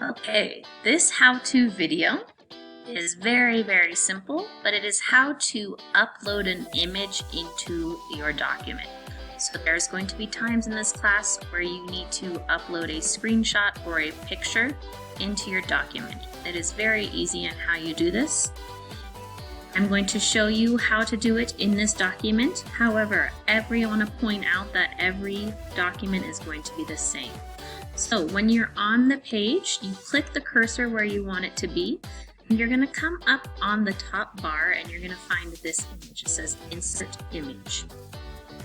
Okay, this how-to video is very simple, but it is how to upload an image into your document. So there's going to be times in this class where you need to upload a screenshot or a picture into your document. It is very easy in how you do this. I'm going to show you how to do it in this document. However, I want to point out that every document is going to be the same. So when you're on the page, you click the cursor where you want it to be, and you're going to come up on the top bar and you're going to find this image. It says Insert Image.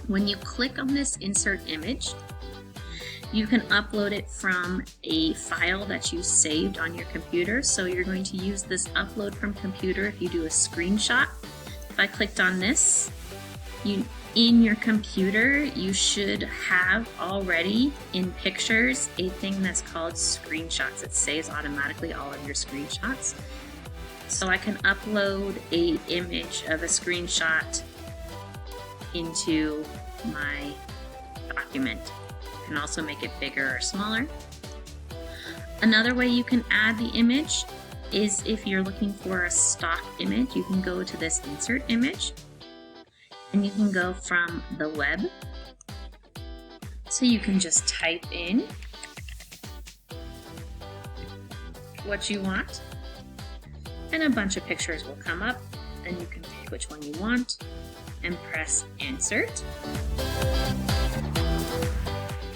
When you click on this Insert Image, you can upload it from a file that you saved on your computer. So you're going to use this upload from computer if you do a screenshot. If I clicked on this, in your computer, you should have already in pictures a thing that's called screenshots. It saves automatically all of your screenshots. So I can upload an image of a screenshot into my document. You can also make it bigger or smaller. Another way you can add the image is if you're looking for a stock image, you can go to this Insert Image. And you can go from the web. So you can just type in what you want, and a bunch of pictures will come up, and you can pick which one you want and press Insert.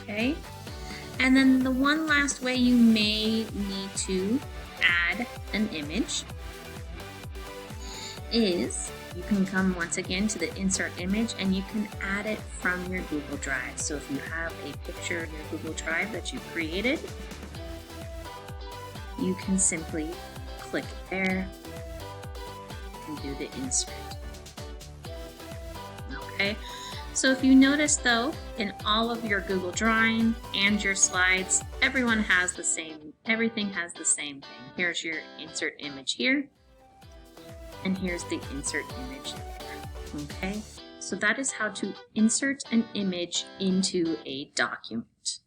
Okay. And then the one last way you may need to add an image is you can come once again to the Insert Image and you can add it from your Google Drive. So if you have a picture in your Google Drive that you created, you can simply click there and do the insert. Okay, so if you notice though, in all of your Google Drive and your slides, everything has the same thing. Here's your Insert Image here. And here's the Insert Image there. Okay, so that is how to insert an image into a document.